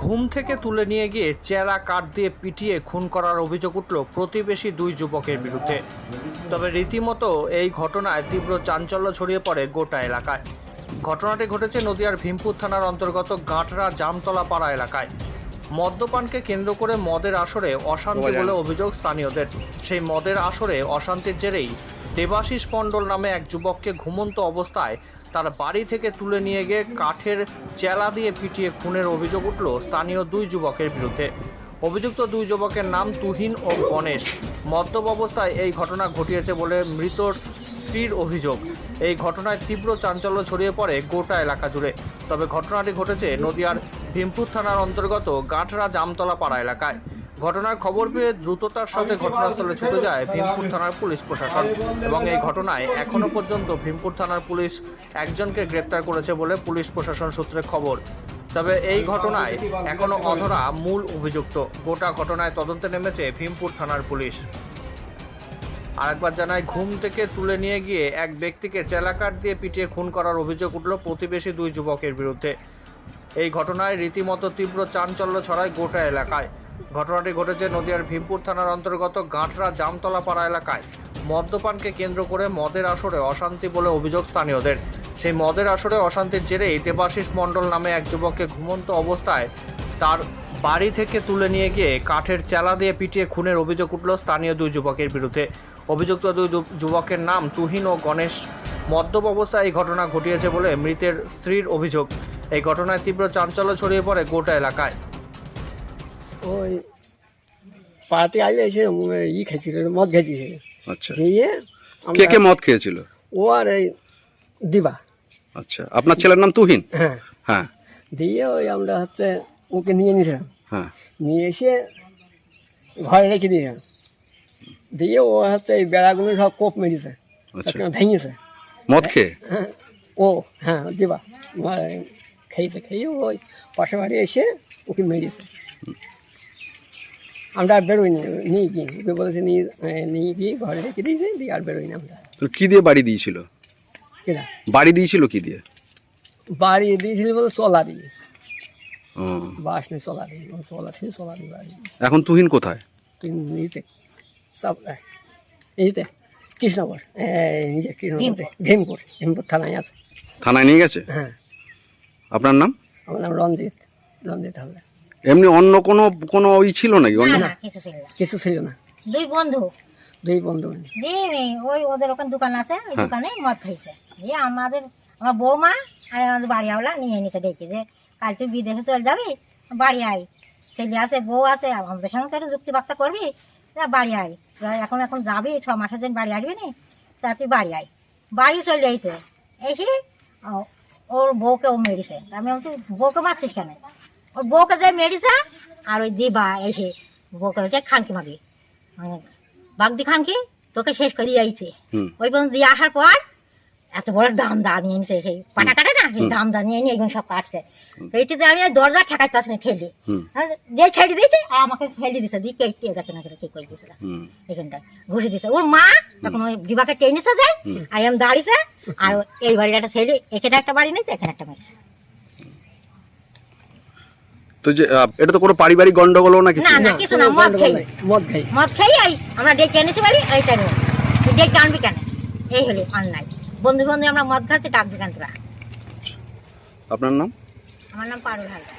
ঘুম থেকে তুলে নিয়ে গিয়ে চেরা কাঠ দিয়ে পিটিয়ে খুন করার অভিযোগ উঠল প্রতিবেশী দুই যুবকের বিরুদ্ধে। তবে রীতিমতো এই ঘটনায় তীব্র চাঞ্চল্য ছড়িয়ে পড়ে গোটা এলাকায়। ঘটনাটি ঘটেছে নদিয়ার ভীমপুর থানার অন্তর্গত গাঁটরা জামতলা পাড়া এলাকায়। মদ্যপানকে কেন্দ্র করে মদের আসরে অশান্তি বলে অভিযোগ স্থানীয়দের। সেই মদের আসরে অশান্তির জেরেই দেবাশিস মণ্ডল নামে এক যুবককে ঘুমন্ত অবস্থায় তার বাড়ি থেকে তুলে নিয়ে গিয়ে কাঠের চেলা দিয়ে পিটিয়ে খুনের অভিযোগ উঠল স্থানীয় দুই যুবকের বিরুদ্ধে। অভিযুক্ত দুই যুবকের নাম তুহিন ও গণেশ। মদ্যপ অবস্থায় এই ঘটনা ঘটিয়েছে বলে মৃতর স্ত্রীর অভিযোগ। এই ঘটনায় তীব্র চাঞ্চল্য ছড়িয়ে পড়ে গোটা এলাকা জুড়ে। তবে ঘটনাটি ঘটেছে নদিয়ার ভীমপুর থানার অন্তর্গত গাঁটরা জামতলা পাড়া এলাকায়। ঘটনার খবর পেয়ে দ্রুততার সাথে ঘটনাস্থলে ছুটে যায় ভীমপুর থানার পুলিশ প্রশাসন এবং এই ঘটনায় এখনো পর্যন্ত ভীমপুর থানার পুলিশ একজনকে গ্রেপ্তার করেছে বলে পুলিশ প্রশাসন সূত্রে খবর। তবে এই ঘটনায় এখনো অধরা মূল অভিযুক্ত। গোটা ঘটনায় তদন্তে নেমেছে ভীমপুর থানার পুলিশ। আরেকবার জানায়, ঘুম থেকে তুলে নিয়ে গিয়ে এক ব্যক্তিকে চেলাকাঠ দিয়ে পিটিয়ে খুন করার অভিযোগ উঠল প্রতিবেশী দুই যুবকের বিরুদ্ধে। এই ঘটনায় রীতিমতো তীব্র চাঞ্চল্য ছড়ায় গোটা এলাকায়। ঘটনাটি ঘটেছে নদিয়ার ভীমপুর থানার অন্তর্গত গাঁটরা জামতলা পাড়া এলাকায়। মদ্যপানকে কেন্দ্র করে মদের আসরে অশান্তি বলে অভিযোগ স্থানীয়দের। সেই মদের আসরে অশান্তির জেরেই দেবাশিস মণ্ডল নামে এক যুবককে ঘুমন্ত অবস্থায় তার বাড়ি থেকে তুলে নিয়ে গিয়ে কাঠের চেলা দিয়ে পিটিয়ে খুনের অভিযোগ উঠল স্থানীয় দুই যুবকের বিরুদ্ধে। অভিযুক্ত দুই যুবকের নাম তুহিন ও গণেশ। মদ্যপ অবস্থায় এই ঘটনা ঘটিয়েছে বলে মৃতের স্ত্রীর অভিযোগ। এই ঘটনায় তীব্র চাঞ্চল্য ছড়িয়ে পড়ে গোটা এলাকায়। ওই পাড়াতে আগে এসে খেয়েছিল, মদ খেয়েছিল। আচ্ছা, দিয়ে কে কে মদ খেয়েছিল? ও আর এই দিবা। আচ্ছা, আপনার ছেলের নাম তুহিন? হ্যাঁ হ্যাঁ দিয়ে ওই আমরা ওকে নিয়ে নিয়েছিলাম। হ্যাঁ, নিয়ে এসে ঘরে রেখে দিয়েছিলাম। দিয়ে ও এই বেড়াগুলো সব কোপ মেরেছে, আচ্ছা। ভেঙেছে মদ খেয়ে? হ্যাঁ ও হ্যাঁ দিবা খেয়ে ওই পাশে বাড়ি এসে ওকে মেরেছে। আমরা আর বেরোইনি, নিয়ে গিয়ে ওকে বলেছে নিয়ে গিয়ে ঘরে রেখে দিয়েছে, দিয়ে আর বেরোইনি আমরা। তো কি দিয়ে বাড়ি দিয়েছিল? কেনা বাড়ি দিয়েছিল কি দিয়ে? বাড়ি দিয়েছিল বলে চলা দিয়ে, ও, বাস নেই, চলা দিয়ে, চলা ছিল, চলা দিয়ে বাড়ি। এখন তুহিন কোথায়? তুই নিতে সব এইতে কৃষ্ণনগর, কৃষ্ণনগর ভীমপুর থানায় আছে। থানায় নিয়ে গেছে? হ্যাঁ। আপনার নাম? আমার নাম রঞ্জিত হালদার। এমনি অন্য কোনো ওই ছিল নাকি? অন্য না, কিছু ছিল না। কিছু ছিল না, দুই বন্ধু দুই বন্ধু। দিয়ে ওই ওদের ওখানে দোকান আছে, ওই দোকানে মদ খাইছে। দিয়ে আমার বৌমা আর আমাদের বাড়িওয়ালা নিয়ে নিছে ডেকে, যে কাল তুই বিদেশে চলে যাবি, বাড়ি আয়, ছেলে আছে, বউ আছে, আমাদের সঙ্গে তো একটু যুক্তিবার্তা করবি, বাড়ি আয়, এখন যাবি, 6 মাসের জন্য বাড়ি আসবি নি, তা তুই বাড়ি আয়। বাড়ি চলে আইছে, এসে ওর বউকে ও মেরেছে। আমি বলছি, বউকে মারছিস কেন? ওর বউকে যে মেরেছে, আর ওই দিবা এসে বউকে হচ্ছে খানকি মাগি, বাগদি খানকি তোকে শেষ করে দিয়ে আইছে। ওই পর্যন্ত দিয়ে আসার পর এত বড় দাম দা নিয়ে নিছে, সেই পাটা কাটে না, সেই দাম দা নিয়ে নিয়ে এগুলো সব কাটছে। এইটিতে আমি দরজা ঠেকাইতে পারছি না, ঠেলি যে ছেড়ে দিয়েছে আর আমাকে ফেলে দিছে, দিয়ে কেটে দেখে না কি করে দিয়েছিল এখানটায় ঘুরে দিছে। ওর মা তখন ওই দিবাকে টেনেছে যায়, আর আমি দাঁড়িয়েছে, আর এই বাড়ির একটা ছেলে, এখানে একটা বাড়ি নেই, এখানে একটা মেরেছে। তো যে এটা তো কোনো পারিবারিক গন্ডগোল না কিছু? না না, কিছু না, মদ খেয়ে আমরা ডেকে এনেছি বাড়ি, এইটা নিয়ে ডেকে আনবি কেন? এই হলে অন্যায়। বন্ধু আমরা মদ খাচ্ছি, ডাকবি কেন তোরা? আপনার নাম? আমার নাম পারুল হালদার।